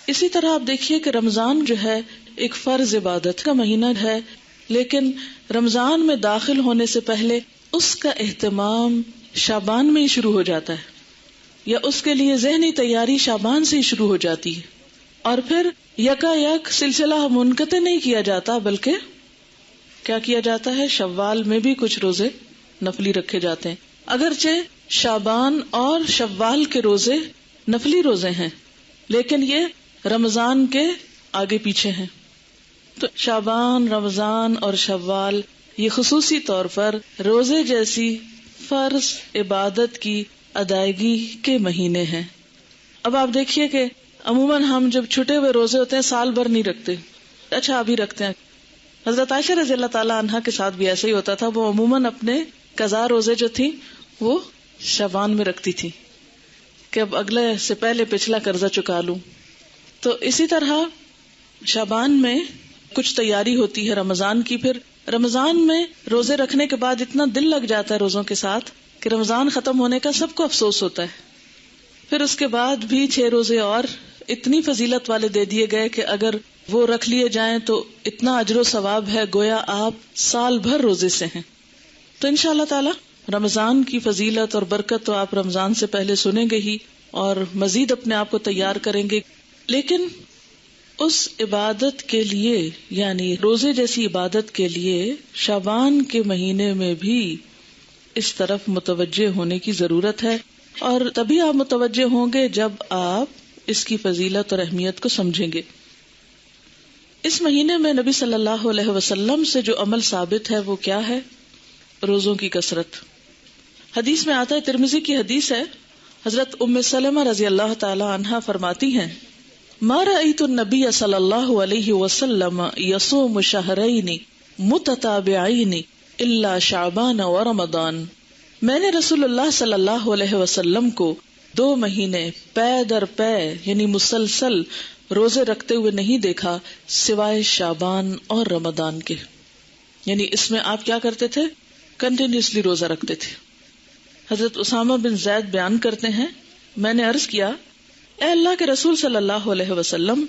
اسی طرح آپ دیکھیے کہ رمضان جو ہے ایک فرض عبادت کا مہینہ ہے، لیکن رمضان میں داخل ہونے سے پہلے اس کا اہتمام شعبان میں ہی شروع ہو جاتا ہے، یا اس کے لیے ذہنی تیاری شعبان سے ہی شروع ہو جاتی ہے، اور پھر یکا یک سلسلہ منقطع نہیں کیا جاتا، بلکہ کیا کیا جاتا ہے، شوال میں بھی کچھ روزے نفلی رکھے جاتے ہیں، اگرچہ شعبان اور شوال کے روزے نفلی روزے ہیں لیکن یہ رمضان کے آگے پیچھے ہیں. تو شعبان، رمضان اور شوال یہ خصوصی طور پر روزے جیسی فرض عبادت کی ادائیگی کے مہینے ہیں. اب آپ دیکھیے کہ عموماً ہم جب چھٹے ہوئے روزے ہوتے ہیں سال بھر نہیں رکھتے، اچھا ابھی رکھتے ہیں. حضرت عائشہ رضی اللہ تعالی عنہا کے ساتھ بھی ایسا ہی ہوتا تھا، وہ عموماً اپنے قضا روزے جو تھی وہ شعبان میں رکھتی تھی کہ اب اگلے سے پہلے پچھلا قرضہ چکا لوں. تو اسی طرح شعبان میں کچھ تیاری ہوتی ہے رمضان کی. پھر رمضان میں روزے رکھنے کے بعد اتنا دل لگ جاتا ہے روزوں کے ساتھ کہ رمضان ختم ہونے کا سب کو افسوس ہوتا ہے. پھر اس کے بعد بھی 6 روزے اور اتنی فضیلت والے دے دیے گئے کہ اگر وہ رکھ لیے جائیں تو اتنا اجر و ثواب ہے گویا آپ سال بھر روزے سے ہیں. تو انشاءاللہ تعالی رمضان کی فضیلت اور برکت تو آپ رمضان سے پہلے سنیں گے ہی اور مزید اپنے آپ کو تیار کریں گے. لیکن اس عبادت کے لیے، یعنی روزے جیسی عبادت کے لیے شعبان کے مہینے میں بھی اس طرف متوجہ ہونے کی ضرورت ہے، اور تبھی آپ متوجہ ہوں گے جب آپ اس کی فضیلت اور اہمیت کو سمجھیں گے. اس مہینے میں نبی صلی اللہ علیہ وسلم سے جو عمل ثابت ہے وہ کیا ہے؟ روزوں کی کثرت. حدیث میں آتا ہے، ترمذی کی حدیث ہے، حضرت ام سلمہ رضی اللہ تعالی عنہا فرماتی ہیں، ما رأیت النبی صلی اللہ علیہ وسلم یصوم شہرین متتابعین الا شعبان و رمضان. میں نے رسول اللہ صلی اللہ علیہ وسلم کو 2 مہینے پے در پے یعنی مسلسل روزے رکھتے ہوئے نہیں دیکھا سوائے شعبان اور رمضان کے. یعنی اس میں آپ کیا کرتے تھے؟ کنٹینیوسلی روزہ رکھتے تھے. حضرت اسامہ بن زید بیان کرتے ہیں، میں نے عرض کیا، اے اللہ کے رسول صلی اللہ علیہ وسلم،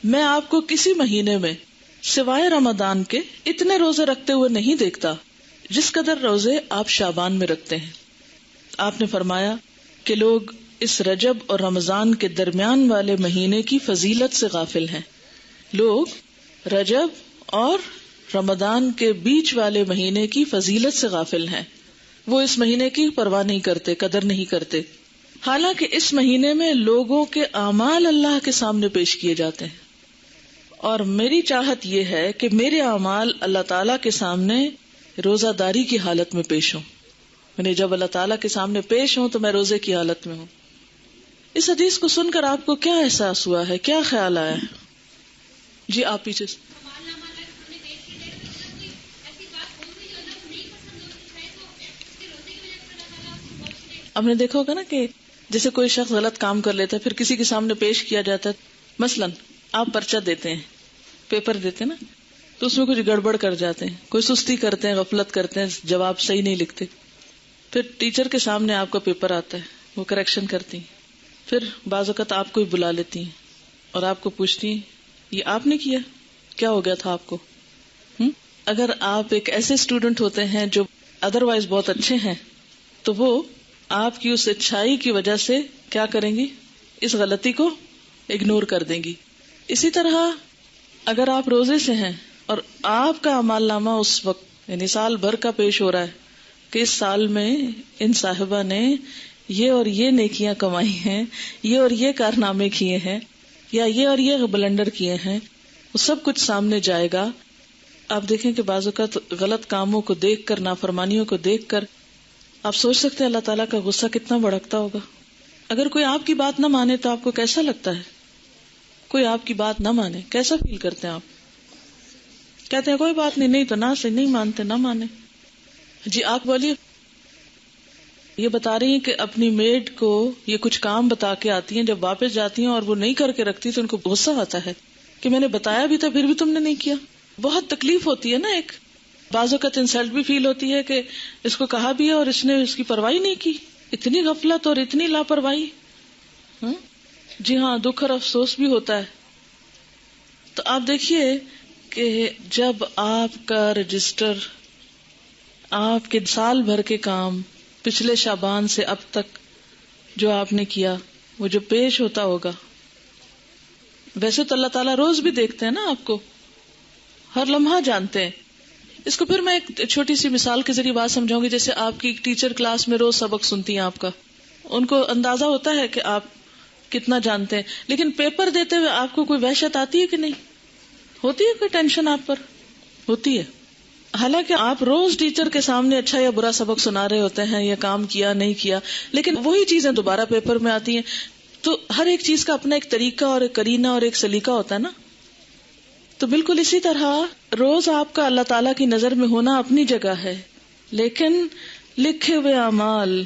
میں آپ کو کسی مہینے میں سوائے رمضان کے اتنے روزے رکھتے ہوئے نہیں دیکھتا جس قدر روزے آپ شعبان میں رکھتے ہیں. آپ نے فرمایا کہ لوگ اس رجب اور رمضان کے درمیان والے مہینے کی فضیلت سے غافل ہیں. لوگ رجب اور رمضان کے بیچ والے مہینے کی فضیلت سے غافل ہیں. وہ اس مہینے کی پرواہ نہیں کرتے، قدر نہیں کرتے، حالانکہ اس مہینے میں لوگوں کے اعمال اللہ کے سامنے پیش کیے جاتے ہیں. اور میری چاہت یہ ہے کہ میرے اعمال اللہ تعالیٰ کے سامنے روزہ داری کی حالت میں پیش ہوں، یعنی جب اللہ تعالیٰ کے سامنے پیش ہوں تو میں روزے کی حالت میں ہوں. اس حدیث کو سن کر آپ کو کیا احساس ہوا ہے، کیا خیال آیا ہے؟ جی آپ پیچھے سے. آپ نے دیکھا ہوگا نا کہ جیسے کوئی شخص غلط کام کر لیتا ہے پھر کسی کے سامنے پیش کیا جاتا ہے، مثلاً آپ پرچہ دیتے ہیں، پیپر دیتے ہیں نا، تو اس میں کچھ گڑبڑ کر جاتے ہیں، کوئی سستی کرتے ہیں، غفلت کرتے ہیں، جواب صحیح نہیں لکھتے، پھر ٹیچر کے سامنے آپ کا پیپر آتا ہے، وہ کریکشن کرتی ہیں، پھر بعض اوقات آپ کو ہی بلا لیتی ہیں اور آپ کو پوچھتی ہیں یہ آپ نے کیا، کیا ہو گیا تھا آپ کو؟ اگر آپ ایک ایسے اسٹوڈنٹ ہوتے ہیں جو ادروائز بہت اچھے ہیں تو وہ آپ کی اس اچھائی کی وجہ سے کیا کریں گی؟ اس غلطی کو اگنور کر دیں گی. اسی طرح اگر آپ روزے سے ہیں اور آپ کا اعمال نامہ اس وقت یعنی سال بھر کا پیش ہو رہا ہے کہ اس سال میں ان صاحبہ نے یہ اور یہ نیکیاں کمائی ہیں، یہ اور یہ کارنامے کیے ہیں، یا یہ اور یہ بلنڈر کیے ہیں، وہ سب کچھ سامنے جائے گا. آپ دیکھیں کہ بعض اوقات غلط کاموں کو دیکھ کر، نافرمانیوں کو دیکھ کر آپ سوچ سکتے ہیں اللہ تعالیٰ کا غصہ کتنا بھڑکتا ہوگا. اگر کوئی آپ کی بات نہ مانے تو آپ کو کیسا لگتا ہے؟ کوئی آپ کی بات نہ مانے کیسا فیل کرتے ہیں آپ؟ کہتے ہیں کوئی بات نہیں، نہیں تو نہ سے نہیں مانتے، نہ مانے. جی آپ بولیے. یہ بتا رہی ہیں کہ اپنی میڈ کو یہ کچھ کام بتا کے آتی ہیں، جب واپس جاتی ہیں اور وہ نہیں کر کے رکھتی تو ان کو غصہ آتا ہے کہ میں نے بتایا بھی تھا پھر بھی تم نے نہیں کیا. بہت تکلیف ہوتی ہے نا. ایک بعض اوقات انسلٹ بھی فیل ہوتی ہے کہ اس کو کہا بھی ہے اور اس نے اس کی پرواہی نہیں کی. اتنی غفلت اور اتنی لاپرواہی. جی ہاں، دکھ اور افسوس بھی ہوتا ہے تو آپ دیکھیے کہ جب آپ کا رجسٹر آپ کے سال بھر کے کام پچھلے شعبان سے اب تک جو آپ نے کیا وہ جو پیش ہوتا ہوگا، ویسے تو اللہ تعالیٰ روز بھی دیکھتے ہیں نا آپ کو، ہر لمحہ جانتے ہیں. اس کو پھر میں ایک چھوٹی سی مثال کے ذریعے بات سمجھاؤں گی. جیسے آپ کی ٹیچر کلاس میں روز سبق سنتی ہیں آپ کا، ان کو اندازہ ہوتا ہے کہ آپ کتنا جانتے ہیں، لیکن پیپر دیتے ہوئے آپ کو کوئی وحشت آتی ہے کہ نہیں ہوتی ہے؟ کوئی ٹینشن آپ پر ہوتی ہے؟ حالانکہ آپ روز ٹیچر کے سامنے اچھا یا برا سبق سنا رہے ہوتے ہیں، یا کام کیا نہیں کیا، لیکن وہی چیزیں دوبارہ پیپر میں آتی ہیں. تو ہر ایک چیز کا اپنا ایک طریقہ اور ایک کرینہ اور ایک سلیقہ ہوتا ہے نا. تو بالکل اسی طرح روز آپ کا اللہ تعالیٰ کی نظر میں ہونا اپنی جگہ ہے، لیکن لکھے ہوئے اعمال،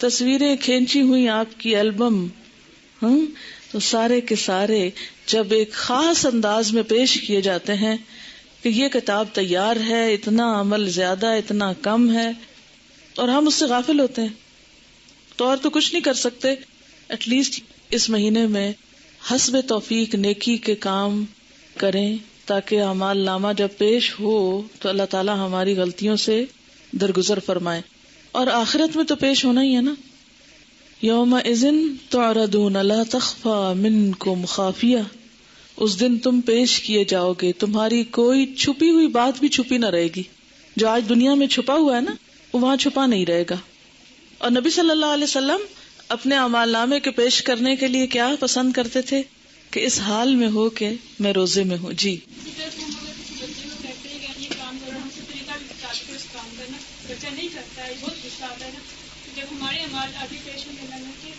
تصویریں کھینچی ہوئی آپ کی البم، تو سارے کے سارے جب ایک خاص انداز میں پیش کیے جاتے ہیں کہ یہ کتاب تیار ہے، اتنا عمل زیادہ، اتنا کم ہے، اور ہم اس سے غافل ہوتے ہیں، تو اور تو کچھ نہیں کر سکتے. ایٹ لیسٹ اس مہینے میں حسب توفیق نیکی کے کام کریں، تاکہ اعمال نامہ جب پیش ہو تو اللہ تعالیٰ ہماری غلطیوں سے درگزر فرمائے. اور آخرت میں تو پیش ہونا ہی ہے نا. یومئذ تعرضون لا تخفی منکم خافیہ، اس دن تم پیش کیے جاؤ گے، تمہاری کوئی چھپی ہوئی بات بھی چھپی نہ رہے گی. جو آج دنیا میں چھپا ہوا ہے نا، وہ وہاں چھپا نہیں رہے گا. اور نبی صلی اللہ علیہ وسلم اپنے اعمال نامے کے پیش کرنے کے لیے کیا پسند کرتے تھے کہ اس حال میں ہو کہ میں روزے میں ہوں. جی نہیں کرتا ہے، بہت غصہ آتا ہے نا جب ہمارے اعمال آگے پیش ہونے لگے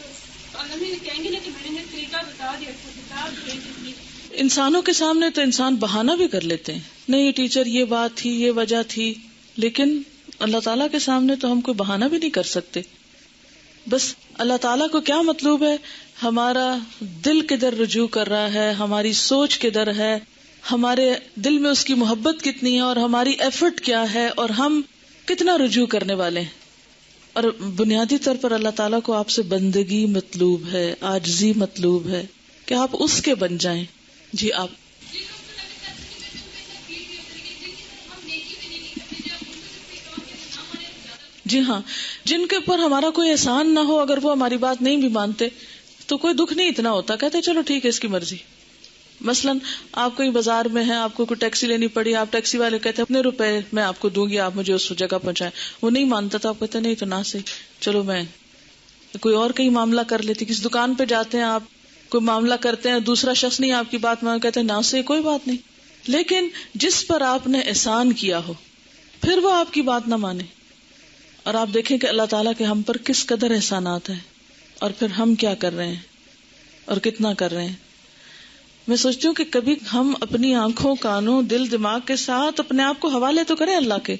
تو اللہ نے کہیں گے نا کہ میں نے طریقہ بتا دیا، کتاب بھیج دی. انسانوں کے سامنے تو انسان بہانہ بھی کر لیتے ہیں، نہیں ٹیچر یہ بات تھی، یہ وجہ تھی، لیکن اللہ تعالیٰ کے سامنے تو ہم کوئی بہانہ بھی نہیں کر سکتے. بس اللہ تعالیٰ کو کیا مطلوب ہے، ہمارا دل کدھر رجوع کر رہا ہے، ہماری سوچ کدھر ہے، ہمارے دل میں اس کی محبت کتنی ہے، اور ہماری ایفرٹ کیا ہے، اور ہم کتنا رجوع کرنے والے ہیں. اور بنیادی طور پر اللہ تعالیٰ کو آپ سے بندگی مطلوب ہے، عاجزی مطلوب ہے کہ آپ اس کے بن جائیں. جی آپ جی ہاں، جن کے اوپر ہمارا کوئی احسان نہ ہو، اگر وہ ہماری بات نہیں بھی مانتے تو کوئی دکھ نہیں اتنا ہوتا، کہتے چلو ٹھیک ہے اس کی مرضی. مثلاً آپ کہیں بازار میں ہیں، آپ کو کوئی ٹیکسی لینی پڑی، آپ ٹیکسی والے کہتے اپنے روپے میں آپ کو دوں گی، آپ مجھے اس جگہ پہنچائیں. وہ نہیں مانتا تو آپ کہتے نہیں تو نہ صحیح، چلو میں کوئی اور کہیں معاملہ کر لیتی. کسی دکان پہ جاتے ہیں، آپ کوئی معاملہ کرتے ہیں، دوسرا شخص نہیں آپ کی بات مان، کہتے ہیں نہ صحیح، کوئی بات نہیں. لیکن جس پر آپ نے احسان کیا ہو، پھر وہ آپ کی بات نہ مانے، اور آپ دیکھیں کہ اللہ تعالیٰ کے ہم پر کس قدر احسانات ہیں، اور پھر ہم کیا کر رہے ہیں اور کتنا کر رہے ہیں. میں سوچتی ہوں کہ کبھی ہم اپنی آنکھوں، کانوں، دل، دماغ کے ساتھ اپنے آپ کو حوالے تو کریں اللہ کے.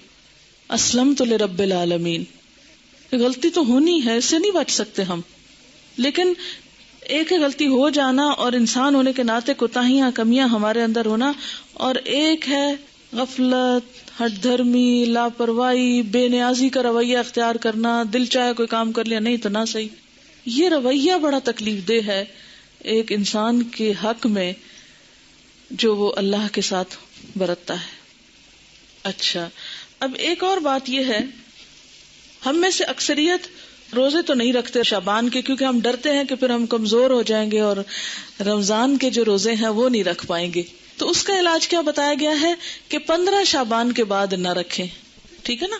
اسلمت لرب العالمین. غلطی تو ہونی ہے، اس سے نہیں بچ سکتے ہم، لیکن ایک ہے غلطی ہو جانا اور انسان ہونے کے ناطے کوتاہیاں، کمیاں ہمارے اندر ہونا، اور ایک ہے غفلت، ہٹ دھرمی، لاپرواہی، بے نیازی کا رویہ اختیار کرنا، دل چاہے کوئی کام کر لیا، نہیں تو نہ صحیح. یہ رویہ بڑا تکلیف دہ ہے ایک انسان کے حق میں جو وہ اللہ کے ساتھ برتتا ہے. اچھا، اب ایک اور بات یہ ہے، ہم میں سے اکثریت روزے تو نہیں رکھتے شعبان کے، کیونکہ ہم ڈرتے ہیں کہ پھر ہم کمزور ہو جائیں گے اور رمضان کے جو روزے ہیں وہ نہیں رکھ پائیں گے. تو اس کا علاج کیا بتایا گیا ہے کہ 15 شعبان کے بعد نہ رکھیں. ٹھیک ہے نا،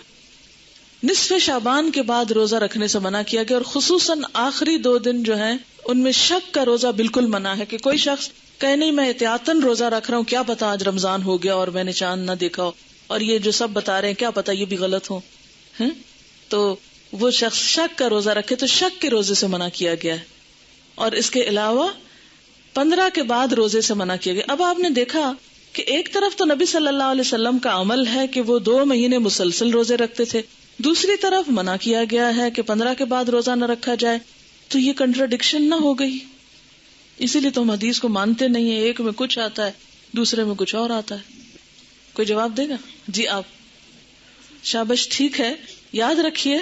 نصف شعبان کے بعد روزہ رکھنے سے منع کیا گیا، اور خصوصاً آخری 2 دن جو ہیں ان میں شک کا روزہ بالکل منع ہے. کہ کوئی شخص کہے نہیں میں احتیاطاً روزہ رکھ رہا ہوں، کیا پتا آج رمضان ہو گیا اور میں نے چاند نہ دیکھا ہو، اور یہ جو سب بتا رہے ہیں کیا پتا یہ بھی غلط ہو. تو وہ شخص شک کا روزہ رکھے، تو شک کے روزے سے منع کیا گیا ہے. اور اس کے علاوہ 15 کے بعد روزے سے منع کیا گیا. اب آپ نے دیکھا کہ ایک طرف تو نبی صلی اللہ علیہ وسلم کا عمل ہے کہ وہ 2 مہینے مسلسل روزے رکھتے تھے، دوسری طرف منع کیا گیا ہے کہ 15 کے بعد روزہ نہ رکھا جائے. تو یہ کنٹراڈکشن نہ ہو گئی؟ اسی لیے تو ہم حدیث کو مانتے نہیں ہیں، ایک میں کچھ آتا ہے دوسرے میں کچھ اور آتا ہے. کوئی جواب دے گا؟ جی آپ. شابش، ٹھیک ہے، یاد رکھیے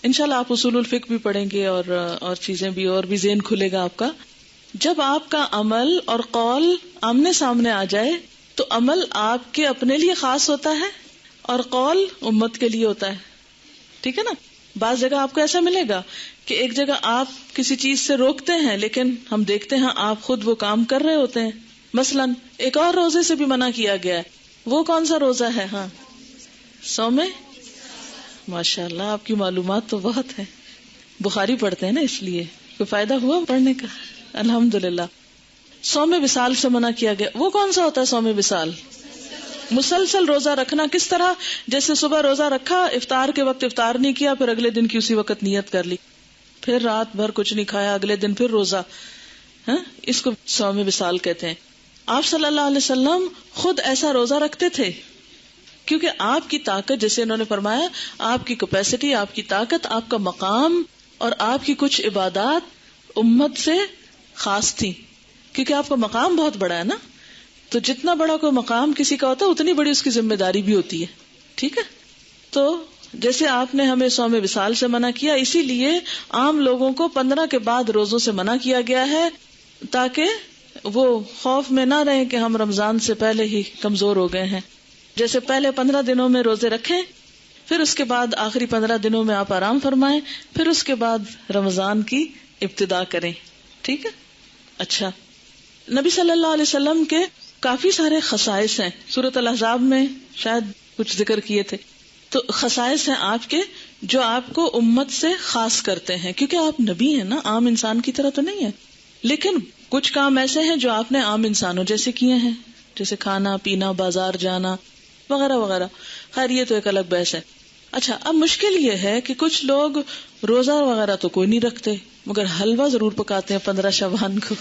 انشاءاللہ آپ اصول الفقہ بھی پڑھیں گے اور چیزیں بھی، اور بھی ذہن کھلے گا آپ کا. جب آپ کا عمل اور قول آمنے سامنے آ جائے تو عمل آپ کے اپنے لیے خاص ہوتا ہے اور قول امت کے لیے ہوتا ہے. ٹھیک ہے نا؟ بعض جگہ آپ کو ایسا ملے گا کہ ایک جگہ آپ کسی چیز سے روکتے ہیں لیکن ہم دیکھتے ہیں آپ خود وہ کام کر رہے ہوتے ہیں. مثلاً ایک اور روزے سے بھی منع کیا گیا ہے. وہ کون سا روزہ ہے؟ ہاں، صوم. ماشاء اللہ، آپ کی معلومات تو بہت ہے. بخاری پڑھتے ہیں نا، اس لیے کوئی فائدہ ہوا پڑھنے کا؟ الحمدللہ. صوم وصال سے منع کیا گیا. وہ کون سا ہوتا ہے صوم وصال؟ مسلسل روزہ رکھنا. کس طرح؟ جیسے صبح روزہ رکھا، افطار کے وقت افطار نہیں کیا، پھر اگلے دن کی اسی وقت نیت کر لی، پھر رات بھر کچھ نہیں کھایا، اگلے دن پھر روزہ. اس کو صوم وصال کہتے ہیں. آپ صلی اللہ علیہ وسلم خود ایسا روزہ رکھتے تھے کیونکہ آپ کی طاقت، جیسے انہوں نے فرمایا، آپ کی کیپیسٹی، آپ کی طاقت، آپ کا مقام اور آپ کی کچھ عبادات امت سے خاص تھی، کیونکہ آپ کا مقام بہت بڑا ہے نا. تو جتنا بڑا کوئی مقام کسی کا ہوتا ہے اتنی بڑی اس کی ذمہ داری بھی ہوتی ہے. ٹھیک ہے؟ تو جیسے آپ نے ہمیں صوم وصال سے منع کیا، اسی لیے عام لوگوں کو 15 کے بعد روزوں سے منع کیا گیا ہے تاکہ وہ خوف میں نہ رہیں کہ ہم رمضان سے پہلے ہی کمزور ہو گئے ہیں. جیسے پہلے 15 دنوں میں روزے رکھیں، پھر اس کے بعد آخری 15 دنوں میں آپ آرام فرمائیں، پھر اس کے بعد رمضان کی ابتدا کریں. ٹھیک ہے؟ اچھا، نبی صلی اللہ علیہ وسلم کے کافی سارے خصائص ہیں. سورۃ الاحزاب میں شاید کچھ ذکر کیے تھے. تو خصائص ہیں آپ کے جو آپ کو امت سے خاص کرتے ہیں، کیونکہ آپ نبی ہیں نا، عام انسان کی طرح تو نہیں ہے. لیکن کچھ کام ایسے ہیں جو آپ نے عام انسانوں جیسے کیے ہیں، جیسے کھانا پینا، بازار جانا وغیرہ وغیرہ. خیر یہ تو ایک الگ بحث ہے. اچھا، اب مشکل یہ ہے کہ کچھ لوگ روزہ وغیرہ تو کوئی نہیں رکھتے مگر حلوہ ضرور پکاتے ہیں 15 شعبان کو،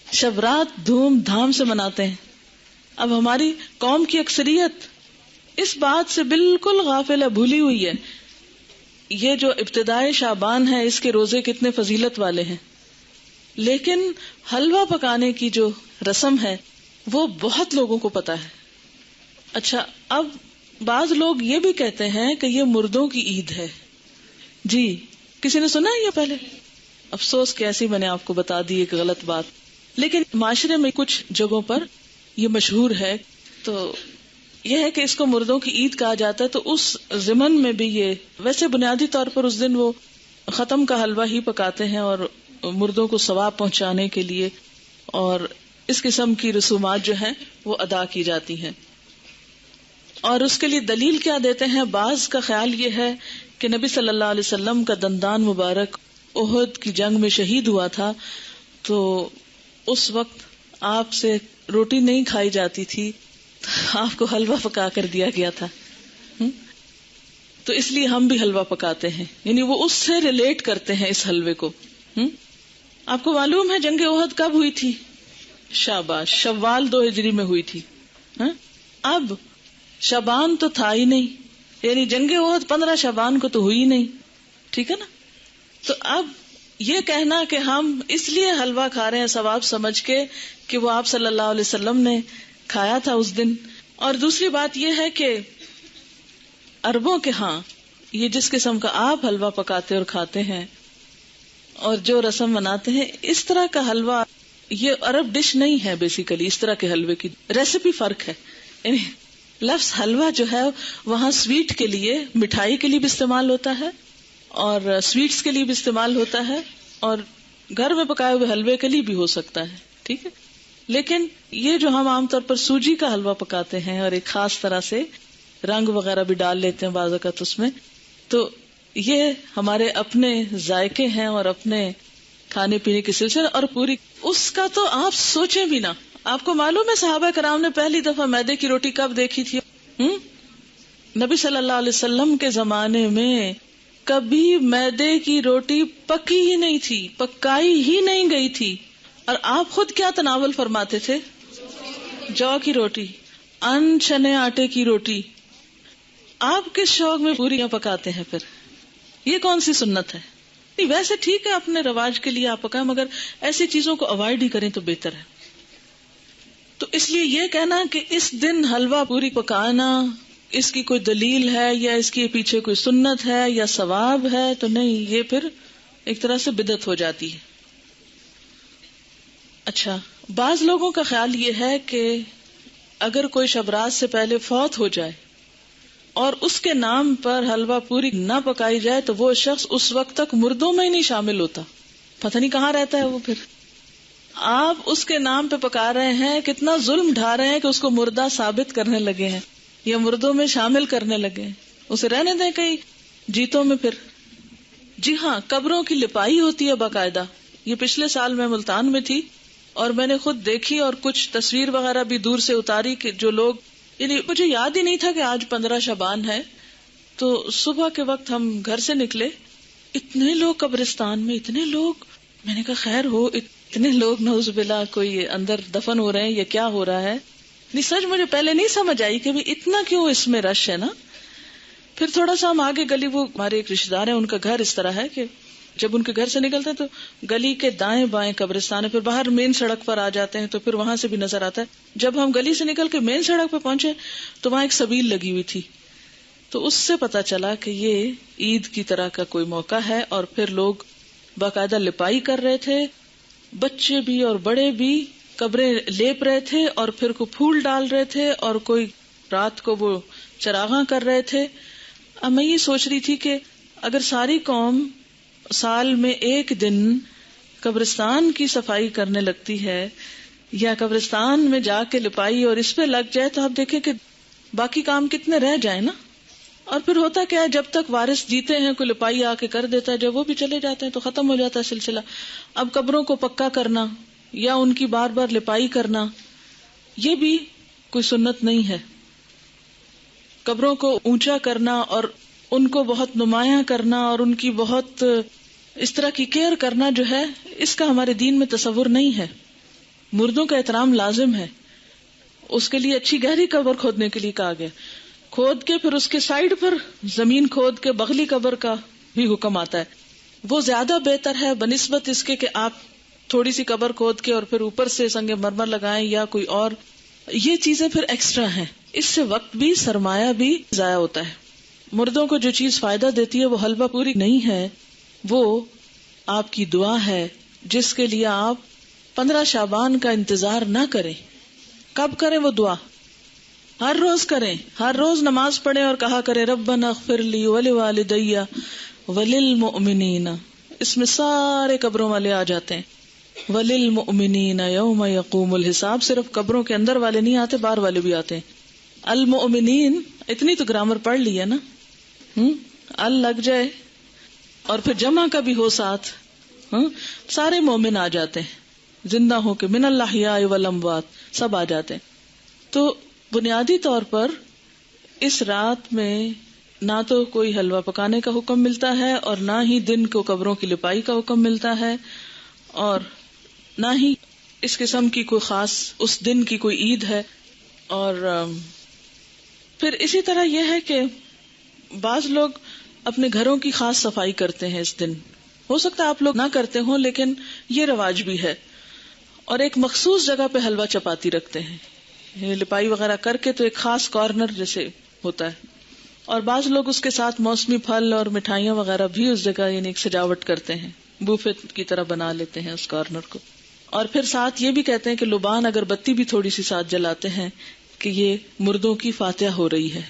شب رات دھوم دھام سے مناتے ہیں. اب ہماری قوم کی اکثریت اس بات سے بالکل غافل ہے، بھولی ہوئی ہے. یہ جو ابتدائے شعبان ہے اس کے روزے کتنے فضیلت والے ہیں، لیکن حلوہ پکانے کی جو رسم ہے وہ بہت لوگوں کو پتا ہے. اچھا، اب بعض لوگ یہ بھی کہتے ہیں کہ یہ مردوں کی عید ہے. جی، کسی نے سنا ہے یہ پہلے؟ افسوس کہ ایسی میں نے آپ کو بتا دی ایک غلط بات. لیکن معاشرے میں کچھ جگہوں پر یہ مشہور ہے. تو یہ ہے کہ اس کو مردوں کی عید کہا جاتا ہے. تو اس ضمن میں بھی یہ ویسے بنیادی طور پر اس دن وہ ختم کا حلوہ ہی پکاتے ہیں اور مردوں کو ثواب پہنچانے کے لیے، اور اس قسم کی رسومات جو ہیں وہ ادا کی جاتی ہیں. اور اس کے لیے دلیل کیا دیتے ہیں؟ بعض کا خیال یہ ہے کہ نبی صلی اللہ علیہ وسلم کا دندان مبارک احد کی جنگ میں شہید ہوا تھا، تو اس وقت آپ سے روٹی نہیں کھائی جاتی تھی، آپ کو حلوہ پکا کر دیا گیا تھا. تو اس لیے ہم بھی حلوہ پکاتے ہیں، یعنی وہ اس سے ریلیٹ کرتے ہیں اس حلوے کو. آپ کو معلوم ہے جنگ احد کب ہوئی تھی؟ شاباش، شوال 2 ہجری میں ہوئی تھی. اب شعبان تو تھا ہی نہیں، یعنی جنگ احد 15 شعبان کو تو ہوئی نہیں. ٹھیک ہے نا؟ تو اب یہ کہنا کہ ہم اس لیے حلوہ کھا رہے ہیں ثواب سمجھ کے کہ وہ آپ صلی اللہ علیہ وسلم نے کھایا تھا اس دن. اور دوسری بات یہ ہے کہ عربوں کے ہاں یہ جس قسم کا آپ حلوہ پکاتے اور کھاتے ہیں اور جو رسم مناتے ہیں، اس طرح کا حلوہ یہ عرب ڈش نہیں ہے. بیسیکلی اس طرح کے حلوے کی ریسیپی فرق ہے. یعنی لفظ حلوہ جو ہے وہاں سویٹ کے لیے، مٹھائی کے لیے بھی استعمال ہوتا ہے اور سویٹس کے لیے بھی استعمال ہوتا ہے اور گھر میں پکائے ہوئے حلوے کے لیے بھی ہو سکتا ہے. ٹھیک ہے؟ لیکن یہ جو ہم عام طور پر سوجی کا حلوہ پکاتے ہیں اور ایک خاص طرح سے رنگ وغیرہ بھی ڈال لیتے ہیں بعض اوقات اس میں، تو یہ ہمارے اپنے ذائقے ہیں اور اپنے کھانے پینے کے سلسلے، اور پوری اس کا تو آپ سوچیں بھی نہ. آپ کو معلوم ہے صحابہ کرام نے پہلی دفعہ میدے کی روٹی کب دیکھی تھی؟ نبی صلی اللہ علیہ وسلم کے زمانے میں کبھی میدے کی روٹی پکی ہی نہیں تھی، پکائی ہی نہیں گئی تھی. اور آپ خود کیا تناول فرماتے تھے؟ جو کی روٹی، ان چنے آٹے کی روٹی. آپ کس شوق میں پوریاں پکاتے ہیں پھر؟ یہ کون سی سنت ہے؟ ویسے ٹھیک ہے اپنے رواج کے لیے آپ پکائیں، مگر ایسی چیزوں کو اوائڈ ہی کریں تو بہتر ہے. تو اس لیے یہ کہنا کہ اس دن حلوہ پوری پکانا اس کی کوئی دلیل ہے یا اس کے پیچھے کوئی سنت ہے یا ثواب ہے، تو نہیں، یہ پھر ایک طرح سے بدعت ہو جاتی ہے. اچھا، بعض لوگوں کا خیال یہ ہے کہ اگر کوئی شب رات سے پہلے فوت ہو جائے اور اس کے نام پر حلوہ پوری نہ پکائی جائے تو وہ شخص اس وقت تک مردوں میں ہی نہیں شامل ہوتا. پتہ نہیں کہاں رہتا ہے وہ. پھر آپ اس کے نام پہ پکا رہے ہیں، کتنا ظلم ڈھا رہے ہیں کہ اس کو مردہ ثابت کرنے لگے ہیں یا مردوں میں شامل کرنے لگے ہیں. اسے رہنے دیں کہیں جیتوں میں. پھر جی ہاں، قبروں کی لپائی ہوتی ہے باقاعدہ. یہ پچھلے سال میں ملتان میں تھی اور میں نے خود دیکھی اور کچھ تصویر وغیرہ بھی دور سے اتاری کہ جو لوگ، یعنی مجھے یاد ہی نہیں تھا کہ آج 15 شعبان ہے. تو صبح کے وقت ہم گھر سے نکلے، اتنے لوگ قبرستان میں، اتنے لوگ. میں نے کہا خیر ہو، اتنے لوگ نعوذ باللہ کوئی اندر دفن ہو رہے ہیں یا کیا ہو رہا ہے. نہیں سچ مجھے پہلے نہیں سمجھ آئی کہ اتنا کیوں اس میں رش ہے نا. پھر تھوڑا سا ہم آگے گلی، وہ ہمارے ایک رشتے دار ہیں، ان کا گھر اس طرح ہے کہ جب ان کے گھر سے نکلتے ہیں تو گلی کے دائیں بائیں قبرستان ہے، پھر باہر مین سڑک پر آ جاتے ہیں تو پھر وہاں سے بھی نظر آتا ہے. جب ہم گلی سے نکل کے مین سڑک پہ پہنچے تو وہاں ایک سبیل لگی ہوئی تھی، تو اس سے پتا چلا کہ یہ عید کی طرح کا کوئی موقع ہے. اور پھر لوگ باقاعدہ لپائی کر رہے تھے، بچے بھی اور بڑے بھی قبریں لیپ رہے تھے اور پھر کو پھول ڈال رہے تھے اور کوئی رات کو وہ چراغاں کر رہے تھے. اب میں یہ سوچ رہی تھی کہ اگر ساری قوم سال میں ایک دن قبرستان کی صفائی کرنے لگتی ہے یا قبرستان میں جا کے لپائی اور اس پہ لگ جائے تو آپ دیکھیں کہ باقی کام کتنے رہ جائیں نا. اور پھر ہوتا کیا ہے، جب تک وارث جیتے ہیں کوئی لپائی آ کے کر دیتا ہے، جب وہ بھی چلے جاتے ہیں تو ختم ہو جاتا ہے سلسلہ. اب قبروں کو پکا کرنا یا ان کی بار بار لپائی کرنا یہ بھی کوئی سنت نہیں ہے. قبروں کو اونچا کرنا اور ان کو بہت نمایاں کرنا اور ان کی بہت اس طرح کی کیئر کرنا جو ہے، اس کا ہمارے دین میں تصور نہیں ہے. مردوں کا احترام لازم ہے، اس کے لیے اچھی گہری قبر کھودنے کے لیے کہا گیا، کھود کے پھر اس کے سائڈ پر زمین کھود کے بغلی قبر کا بھی حکم آتا ہے. وہ زیادہ بہتر ہے بنسبت اس کے کہ آپ تھوڑی سی قبر کھود کے اور پھر اوپر سے سنگ مرمر لگائیں یا کوئی اور. یہ چیزیں پھر ایکسٹرا ہیں، اس سے وقت بھی سرمایہ بھی ضائع ہوتا ہے. مردوں کو جو چیز فائدہ دیتی ہے وہ حلوہ پوری نہیں ہے، وہ آپ کی دعا ہے، جس کے لیے آپ 15 شعبان کا انتظار نہ کریں. کب کریں وہ دعا؟ ہر روز کریں، ہر روز نماز پڑھیں اور کہا کریں ربنا اغفر لی ولوالدی وللمؤمنین. اس میں سارے قبروں والے آ جاتے ہیں. وللمؤمنین یوم یقوم الحساب. صرف قبروں کے اندر والے نہیں آتے، باہر والے بھی آتے ہیں. المؤمنین، اتنی تو گرامر پڑھ لی ہے نا. ال لگ جائے اور پھر جمع کا بھی ہو ساتھ، سارے مومن آ جاتے ہیں، زندہ ہو کے، من الاحیاء والاموات سب آ جاتے ہیں. تو بنیادی طور پر اس رات میں نہ تو کوئی حلوہ پکانے کا حکم ملتا ہے اور نہ ہی دن کو قبروں کی لپائی کا حکم ملتا ہے اور نہ ہی اس قسم کی کوئی خاص اس دن کی کوئی عید ہے. اور پھر اسی طرح یہ ہے کہ بعض لوگ اپنے گھروں کی خاص صفائی کرتے ہیں اس دن. ہو سکتا ہے آپ لوگ نہ کرتے ہوں لیکن یہ رواج بھی ہے. اور ایک مخصوص جگہ پہ حلوہ چپاتی رکھتے ہیں، لپائی وغیرہ کر کے، تو ایک خاص کارنر جیسے ہوتا ہے. اور بعض لوگ اس کے ساتھ موسمی پھل اور مٹھائیاں وغیرہ بھی اس جگہ یعنی ایک سجاوٹ کرتے ہیں، بوفے کی طرح بنا لیتے ہیں اس کارنر کو. اور پھر ساتھ یہ بھی کہتے ہیں کہ لبان اگر بتی بھی تھوڑی سی ساتھ جلاتے ہیں کہ یہ مردوں کی فاتحہ ہو رہی ہے.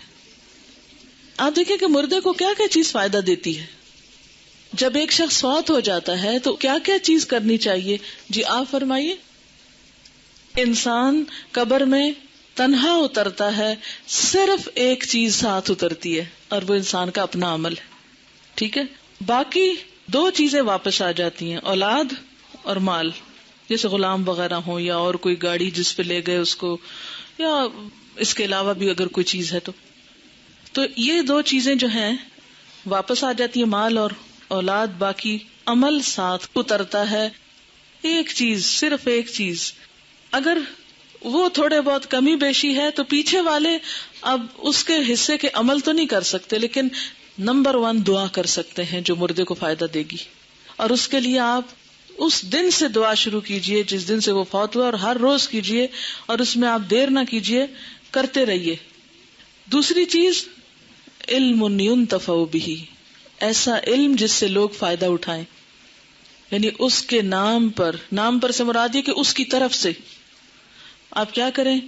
آپ دیکھیں کہ مردے کو کیا کیا چیز فائدہ دیتی ہے. جب ایک شخص فوت ہو جاتا ہے تو کیا کیا چیز کرنی چاہیے؟ جی آپ فرمائیے. انسان قبر میں تنہا اترتا ہے، صرف ایک چیز ساتھ اترتی ہے اور وہ انسان کا اپنا عمل ہے. ٹھیک ہے، باقی 2 چیزیں واپس آ جاتی ہیں، اولاد اور مال، جیسے غلام وغیرہ ہوں یا اور کوئی گاڑی جس پہ لے گئے اس کو، یا اس کے علاوہ بھی اگر کوئی چیز ہے تو یہ 2 چیزیں جو ہیں واپس آ جاتی ہیں، مال اور اولاد. باقی عمل ساتھ اترتا ہے. ایک چیز، صرف ایک چیز، اگر وہ تھوڑے بہت کمی بیشی ہے تو پیچھے والے اب اس کے حصے کے عمل تو نہیں کر سکتے، لیکن نمبر 1 دعا کر سکتے ہیں جو مردے کو فائدہ دے گی. اور اس کے لیے آپ اس دن سے دعا شروع کیجئے جس دن سے وہ فوت ہوا، اور ہر روز کیجئے اور اس میں آپ دیر نہ کیجئے، کرتے رہیے. دوسری چیز، علم ينتفع به، ایسا علم جس سے لوگ فائدہ اٹھائیں. یعنی اس کے نام پر سے مراد یہ کہ اس کی طرف سے. آپ کیا کریں,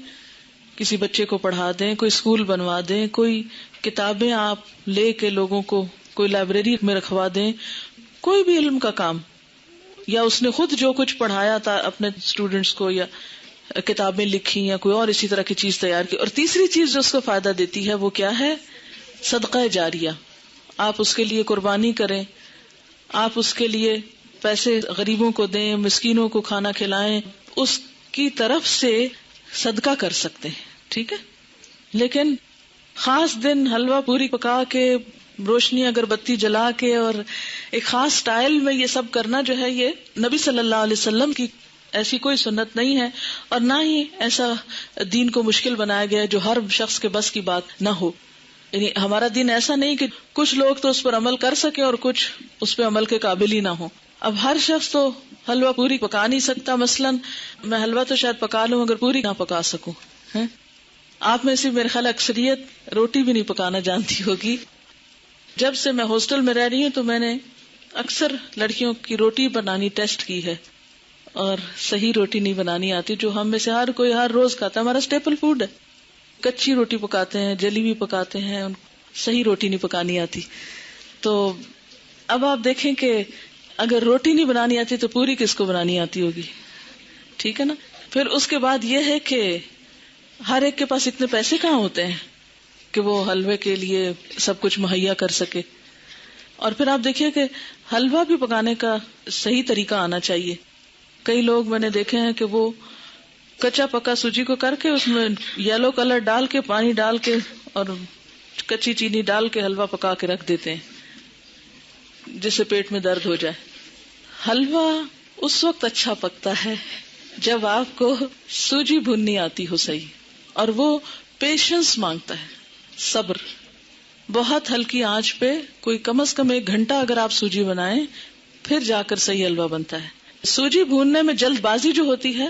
کسی بچے کو پڑھا دیں, کوئی اسکول بنوا دیں, کوئی کتابیں آپ لے کے لوگوں کو کوئی لائبریری میں رکھوا دیں, کوئی بھی علم کا کام, یا اس نے خود جو کچھ پڑھایا تھا اپنے اسٹوڈینٹس کو, یا کتابیں لکھی, یا کوئی اور اسی طرح کی چیز تیار کی. اور تیسری چیز جو اس کو فائدہ دیتی ہے وہ کیا ہے؟ صدقہ جاریہ. آپ اس کے لیے قربانی کریں, آپ اس کے لیے پیسے غریبوں کو دیں, مسکینوں کو کھانا کھلائیں, اس کی طرف سے صدقہ کر سکتے ہیں. ٹھیک ہے, لیکن خاص دن حلوہ پوری پکا کے, روشنی اگربتی جلا کے, اور ایک خاص سٹائل میں یہ سب کرنا جو ہے, یہ نبی صلی اللہ علیہ وسلم کی ایسی کوئی سنت نہیں ہے, اور نہ ہی ایسا دین کو مشکل بنایا گیا ہے جو ہر شخص کے بس کی بات نہ ہو. یعنی ہمارا دین ایسا نہیں کہ کچھ لوگ تو اس پر عمل کر سکیں اور کچھ اس پہ عمل کے قابل ہی نہ ہو. اب ہر شخص تو حلوہ پوری پکا نہیں سکتا. مثلا میں حلوہ تو شاید پکا لوں مگر پوری نہ پکا سکوں. آپ میں سے میرے خیال اکثریت روٹی بھی نہیں پکانا جانتی ہوگی. جب سے میں ہاسٹل میں رہ رہی ہوں تو میں نے اکثر لڑکیوں کی روٹی بنانی ٹیسٹ کی ہے, اور صحیح روٹی نہیں بنانی آتی, جو ہم میں سے ہر کوئی ہر روز کھاتا ہے. ہمارا اسٹیپل فوڈ ہے. کچی روٹی پکاتے ہیں, جلی بھی پکاتے ہیں, صحیح روٹی نہیں پکانی آتی. تو اب آپ دیکھیں کہ اگر روٹی نہیں بنانی آتی تو پوری کس کو بنانی آتی ہوگی؟ ٹھیک ہے نا. پھر اس کے بعد یہ ہے کہ ہر ایک کے پاس اتنے پیسے کہاں ہوتے ہیں کہ وہ حلوے کے لیے سب کچھ مہیا کر سکے. اور پھر آپ دیکھیے کہ حلوہ بھی پکانے کا صحیح طریقہ آنا چاہیے. کئی لوگ میں نے دیکھے ہیں کہ وہ کچا پکا سوجی کو کر کے اس میں یلو کلر ڈال کے, پانی ڈال کے اور کچی چینی ڈال کے حلوہ پکا کے رکھ دیتے ہیں جس سے پیٹ میں درد ہو جائے. حلوہ اس وقت اچھا پکتا ہے جب آپ کو سوجی بھوننی آتی ہو صحیح, اور وہ پیشنس مانگتا ہے, صبر. بہت ہلکی آنچ پہ کوئی کم از کم 1 گھنٹہ اگر آپ سوجی بنائیں پھر جا کر صحیح حلوہ بنتا ہے. سوجی بھوننے میں جلد بازی جو ہوتی ہے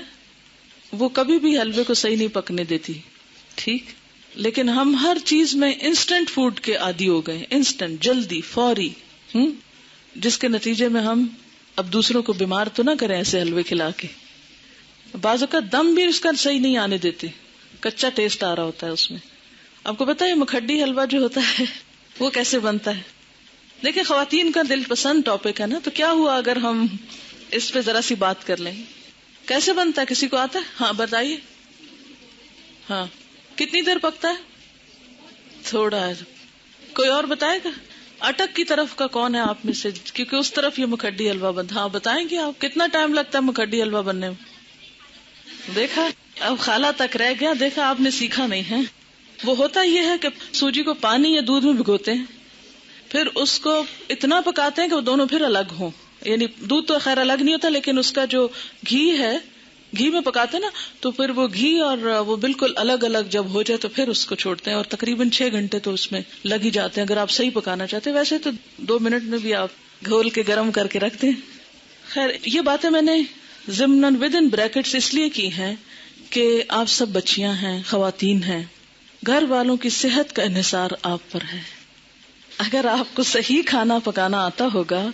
وہ کبھی بھی حلوے کو صحیح نہیں پکنے دیتی. ٹھیک, لیکن ہم ہر چیز میں انسٹنٹ فوڈ کے عادی ہو گئے, انسٹنٹ, جلدی, فوری, جس کے نتیجے میں ہم اب دوسروں کو بیمار تو نہ کریں ایسے حلوے کھلا کے. بعض اوقات دم بھی اس کا صحیح نہیں آنے دیتے, کچا ٹیسٹ آ رہا ہوتا ہے اس میں. آپ کو پتا ہے مکھڈی حلوہ جو ہوتا ہے وہ کیسے بنتا ہے؟ دیکھیں خواتین کا دل پسند ٹاپک ہے نا, تو کیا ہوا اگر ہم اس پہ ذرا سی بات کر لیں. کیسے بنتا ہے, کسی کو آتا ہے؟ ہاں بتائیے. ہاں, کتنی دیر پکتا ہے؟ تھوڑا ہے. کوئی اور بتائے گا؟ اٹک کی طرف کا کون ہے آپ میں سے, کیونکہ اس طرف یہ مکھڈی حلوہ بنتا. ہاں بتائیں گے آپ, کتنا ٹائم لگتا ہے مکھڈی حلوہ بننے میں؟ دیکھا, اب خالہ تک رہ گیا. دیکھا آپ نے سیکھا نہیں ہے. وہ ہوتا یہ ہے کہ سوجی کو پانی یا دودھ میں بھگوتے ہیں, پھر اس کو اتنا پکاتے ہیں کہ وہ دونوں پھر الگ ہوں. یعنی دودھ تو خیر الگ نہیں ہوتا, لیکن اس کا جو گھی ہے, گھی میں پکاتے نا, تو پھر وہ گھی اور وہ بالکل الگ الگ جب ہو جائے تو پھر اس کو چھوڑتے ہیں, اور تقریباً 6 گھنٹے تو اس میں لگ ہی جاتے ہیں اگر آپ صحیح پکانا چاہتے ہیں. ویسے تو 2 منٹ میں بھی آپ گھول کے گرم کر کے رکھتے ہیں. خیر یہ باتیں میں نے ضمن ود ان بریکٹس اس لیے کی ہیں کہ آپ سب بچیاں ہیں, خواتین ہیں, گھر والوں کی صحت کا انحصار آپ پر ہے. اگر آپ کو صحیح کھانا پکانا آتا ہوگا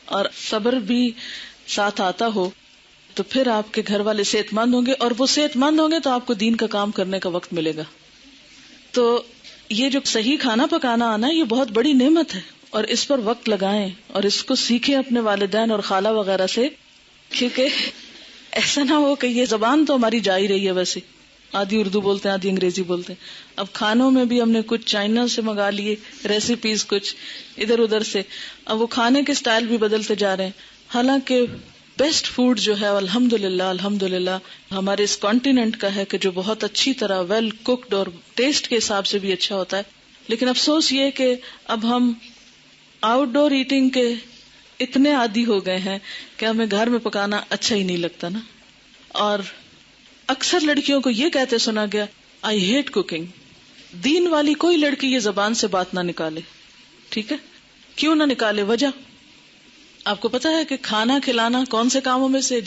اور صبر بھی ساتھ آتا ہو تو پھر آپ کے گھر والے صحت مند ہوں گے, اور وہ صحت مند ہوں گے تو آپ کو دین کا کام کرنے کا وقت ملے گا. تو یہ جو صحیح کھانا پکانا آنا یہ بہت بڑی نعمت ہے, اور اس پر وقت لگائیں اور اس کو سیکھیں اپنے والدین اور خالہ وغیرہ سے, کیونکہ ایسا نہ ہو کہ یہ زبان تو ہماری جا ہی رہی ہے, ویسے آدھی اردو بولتے ہیں آدھی انگریزی بولتے ہیں. اب کھانوں میں بھی ہم نے کچھ چائنا سے منگا لیے ریسیپیز, کچھ ادھر ادھر سے, اب وہ کھانے کے سٹائل بھی بدلتے جا رہے ہیں. حالانکہ بیسٹ فوڈ جو ہے الحمدللہ ہمارے اس کانٹیننٹ کا ہے کہ جو بہت اچھی طرح ویل کوکڈ اور ٹیسٹ کے حساب سے بھی اچھا ہوتا ہے. لیکن افسوس یہ کہ اب ہم آؤٹ ڈور ایٹنگ کے اتنے عادی ہو گئے ہیں کہ ہمیں گھر میں پکانا اچھا ہی نہیں لگتا نا. اور اکثر لڑکیوں کو یہ کہتے سنا گیا, آئی ہیٹ کوکنگ. دین والی کوئی لڑکی یہ زبان سے بات نہ نکالے, ٹھیک ہے, کیوں نہ نکالے؟ وجہ آپ کو پتا ہے کہ کھانا کھلانا کون سے کاموں میں سے,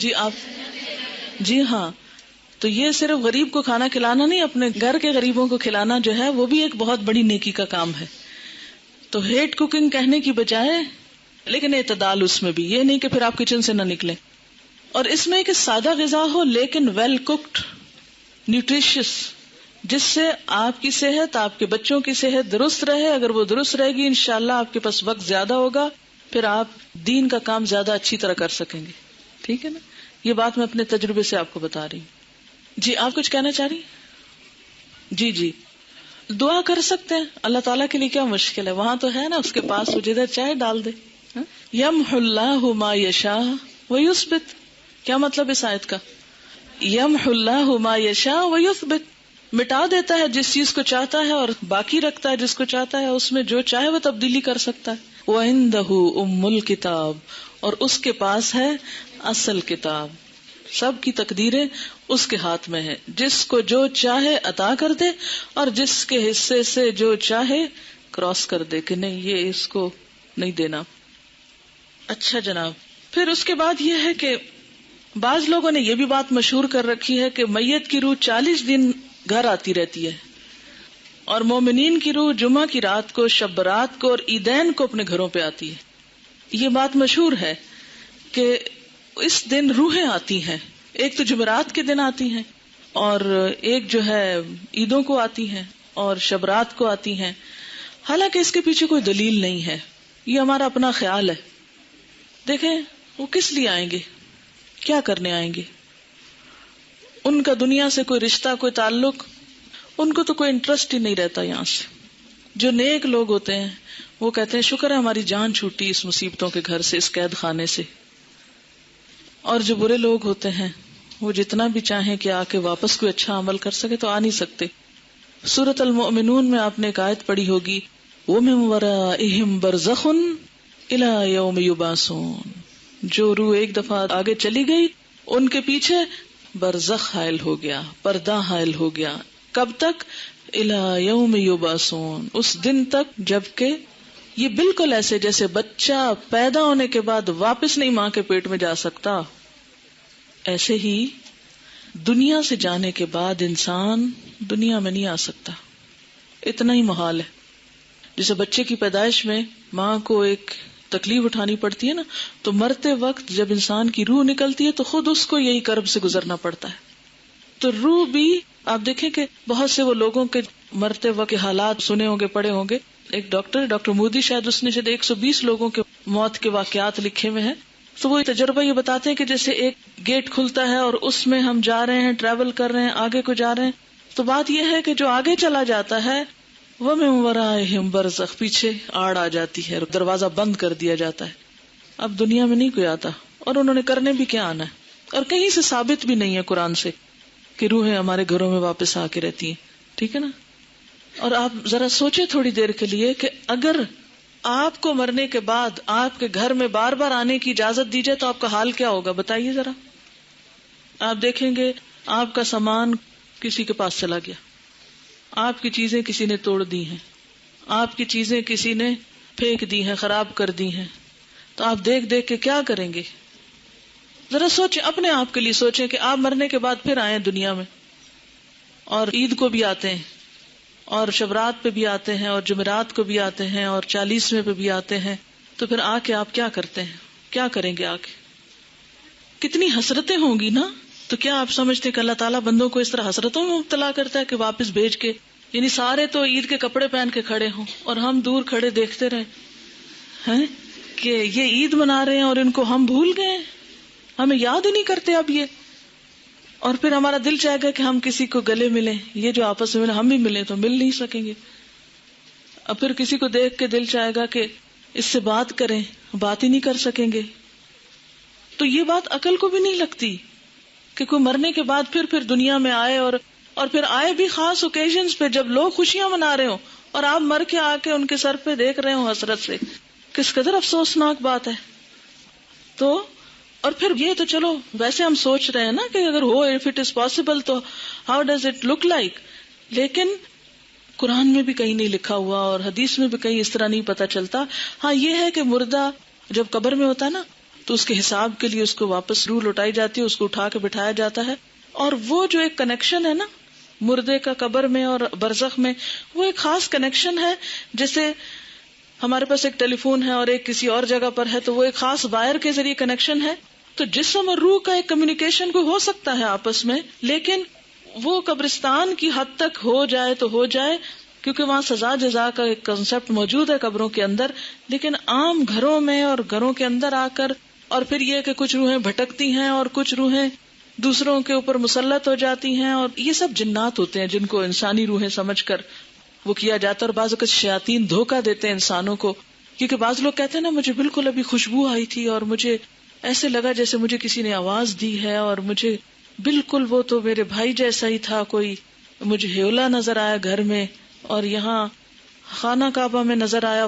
جی ہاں, تو یہ صرف غریب کو کھانا کھلانا نہیں, اپنے گھر کے غریبوں کو کھلانا جو ہے وہ بھی ایک بہت بڑی نیکی کا کام ہے. تو ہیٹ کوکنگ کہنے کی بجائے لیکن اعتدال اس میں بھی، یہ نہیں کہ پھر آپ کچن سے نہ نکلیں. اور اس میں کہ سادہ غذا ہو لیکن ویل کوکڈ، نیوٹریشس، جس سے آپ کی صحت، آپ کے بچوں کی صحت درست رہے. اگر وہ درست رہے گی انشاءاللہ آپ کے پاس وقت زیادہ ہوگا، پھر آپ دین کا کام زیادہ اچھی طرح کر سکیں گے. ٹھیک ہے نا؟ یہ بات میں اپنے تجربے سے آپ کو بتا رہی ہوں. جی آپ کچھ کہنا چاہ رہی؟ جی دعا کر سکتے ہیں. اللہ تعالیٰ کے لیے کیا مشکل ہے؟ وہاں تو ہے نا اس کے پاس، وہ جدھر چاہے ڈال دے. یمحو اللہ ما یشاء ویثبت. کیا مطلب اس آیت کا؟ یمحو اللہ ما یشاء ویثبت، مٹا دیتا ہے جس چیز کو چاہتا ہے اور باقی رکھتا ہے جس کو چاہتا ہے. اس میں جو چاہے وہ تبدیلی کر سکتا ہے. وَعِندَهُ أُمُّ الْكِتَابِ، اور اس کے پاس ہے اصل کتاب. سب کی تقدیریں اس کے ہاتھ میں ہے. جس کو جو چاہے عطا کر دے اور جس کے حصے سے جو چاہے کراس کر دے کہ نہیں یہ اس کو نہیں دینا. اچھا جناب، پھر اس کے بعد یہ ہے کہ بعض لوگوں نے یہ بھی بات مشہور کر رکھی ہے کہ میت کی روح 40 دن گھر آتی رہتی ہے، اور مومنین کی روح جمعہ کی رات کو، شب برات کو اور عیدین کو اپنے گھروں پہ آتی ہے. یہ بات مشہور ہے کہ اس دن روحیں آتی ہیں. ایک تو جمعرات کے دن آتی ہیں، اور ایک جو ہے عیدوں کو آتی ہیں اور شبرات کو آتی ہیں. حالانکہ اس کے پیچھے کوئی دلیل نہیں ہے، یہ ہمارا اپنا خیال ہے. دیکھیں وہ کس لیے آئیں گے، کیا کرنے آئیں گے؟ ان کا دنیا سے کوئی رشتہ، کوئی تعلق، ان کو تو کوئی انٹرسٹ ہی نہیں رہتا یہاں سے. جو نیک لوگ ہوتے ہیں وہ کہتے ہیں شکر ہے ہماری جان چھوٹی اس مصیبتوں کے گھر سے، اس قید خانے سے. اور جو برے لوگ ہوتے ہیں وہ جتنا بھی چاہیں کہ آ کے واپس کوئی اچھا عمل کر سکے تو آ نہیں سکتے. سورۃ المؤمنون میں آپ نے ایک آیت پڑھی ہوگی، وَمِن وَرَائِهِمْ بَرْزَخٌ إِلَى يَوْمِ يُبْعَثُونَ. جو روح ایک دفعہ آگے چلی گئی ان کے پیچھے برزخ حائل ہو گیا، پردہ حائل ہو گیا. کب تک؟ إِلَى يَوْمِ يُبْعَثُونَ، اس دن تک جبکہ یہ بالکل ایسے جیسے بچہ پیدا ہونے کے بعد واپس نہیں ماں کے پیٹ میں جا سکتا، ایسے ہی دنیا سے جانے کے بعد انسان دنیا میں نہیں آ سکتا. اتنا ہی محال ہے. جیسے بچے کی پیدائش میں ماں کو ایک تکلیف اٹھانی پڑتی ہے نا، تو مرتے وقت جب انسان کی روح نکلتی ہے تو خود اس کو یہی کرب سے گزرنا پڑتا ہے. تو روح بھی آپ دیکھیں کہ بہت سے وہ لوگوں کے مرتے وقت کے حالات سنے ہوں گے، پڑھے ہوں گے. ایک ڈاکٹر مودی شاید اس نے 120 لوگوں کے موت کے واقعات لکھے ہوئے ہیں. تو وہ تجربہ یہ بتاتے ہیں کہ جیسے ایک گیٹ کھلتا ہے اور اس میں ہم جا رہے ہیں، ٹریول کر رہے ہیں، آگے کو جا رہے ہیں. تو بات یہ ہے کہ جو آگے چلا جاتا ہے وہ مِن وَرَائِهِمْ بَرْزَخ، پیچھے آڑ آ جاتی ہے، دروازہ بند کر دیا جاتا ہے. اب دنیا میں نہیں کوئی آتا، اور انہوں نے کرنے بھی کیا آنا ہے. اور کہیں سے ثابت بھی نہیں ہے قرآن سے کہ روحیں ہمارے گھروں میں واپس آ کے رہتی ہیں. ٹھیک ہے نا؟ اور آپ ذرا سوچیں تھوڑی دیر کے لیے کہ اگر آپ کو مرنے کے بعد آپ کے گھر میں بار بار آنے کی اجازت دی جائے تو آپ کا حال کیا ہوگا؟ بتائیے ذرا. آپ دیکھیں گے آپ کا سامان کسی کے پاس چلا گیا، آپ کی چیزیں کسی نے توڑ دی ہیں، آپ کی چیزیں کسی نے پھینک دی ہیں، خراب کر دی ہیں. تو آپ دیکھ دیکھ کے کیا کریں گے؟ ذرا سوچیں، اپنے آپ کے لیے سوچیں کہ آپ مرنے کے بعد پھر آئیں دنیا میں، اور عید کو بھی آتے ہیں، اور شبرات پہ بھی آتے ہیں، اور جمعرات کو بھی آتے ہیں، اور 40ویں پہ بھی آتے ہیں. تو پھر آ کے آپ کیا کرتے ہیں؟ کیا کریں گے؟ آ کے کتنی حسرتیں ہوں گی نا. تو کیا آپ سمجھتے کہ اللہ تعالیٰ بندوں کو اس طرح حسرتوں میں مبتلا کرتا ہے کہ واپس بھیج کے، یعنی سارے تو عید کے کپڑے پہن کے کھڑے ہوں اور ہم دور کھڑے دیکھتے رہے ہیں کہ یہ عید منا رہے ہیں اور ان کو ہم بھول گئے، ہمیں یاد ہی نہیں کرتے اب یہ. اور پھر ہمارا دل چاہے گا کہ ہم کسی کو گلے ملیں، یہ جو آپس میں ہم بھی ملیں تو مل نہیں سکیں گے. اب پھر کسی کو دیکھ کے دل چاہے گا کہ اس سے بات کریں، بات ہی نہیں کر سکیں گے. تو یہ بات عقل کو بھی نہیں لگتی کہ کوئی مرنے کے بعد پھر دنیا میں آئے، اور پھر آئے بھی خاص اوکیزنز پہ جب لوگ خوشیاں منا رہے ہوں اور آپ مر کے آ کے ان کے سر پہ دیکھ رہے ہوں حسرت سے. کس قدر افسوسناک بات ہے. تو اور پھر یہ تو چلو ویسے ہم سوچ رہے ہیں نا کہ اگر ہو، if it is possible تو how does it look like، لیکن قرآن میں بھی کہیں نہیں لکھا ہوا اور حدیث میں بھی کہیں اس طرح نہیں پتا چلتا. ہاں یہ ہے کہ مردہ جب قبر میں ہوتا ہے نا تو اس کے حساب کے لیے اس کو واپس روح لوٹائی جاتی ہے، اس کو اٹھا کے بٹھایا جاتا ہے. اور وہ جو ایک کنیکشن ہے نا مردے کا قبر میں اور برزخ میں، وہ ایک خاص کنیکشن ہے. جیسے ہمارے پاس ایک ٹیلی فون ہے اور ایک کسی اور جگہ پر ہے، تو وہ ایک خاص وائر کے ذریعے کنیکشن ہے. تو جسم اور روح کا ایک کمیونیکیشن کو ہو سکتا ہے آپس میں، لیکن وہ قبرستان کی حد تک ہو جائے تو ہو جائے، کیونکہ وہاں سزا جزا کا ایک کنسپٹ موجود ہے قبروں کے اندر. لیکن عام گھروں میں اور گھروں کے اندر آ کر، اور پھر یہ کہ کچھ روحیں بھٹکتی ہیں اور کچھ روحیں دوسروں کے اوپر مسلط ہو جاتی ہیں، اور یہ سب جنات ہوتے ہیں جن کو انسانی روحیں سمجھ کر وہ کیا جاتا ہے. اور بعض اوقات شیاطین دھوکہ دیتے ہیں انسانوں کو، کیونکہ بعض لوگ کہتے ہیں نا مجھے بالکل ابھی خوشبو آئی تھی اور مجھے ایسے لگا جیسے مجھے کسی نے آواز دی ہے، اور مجھے بالکل وہ تو میرے بھائی جیسا ہی تھا، کوئی مجھے ہیولا نظر آیا گھر میں، اور یہاں خانہ کعبہ میں نظر آیا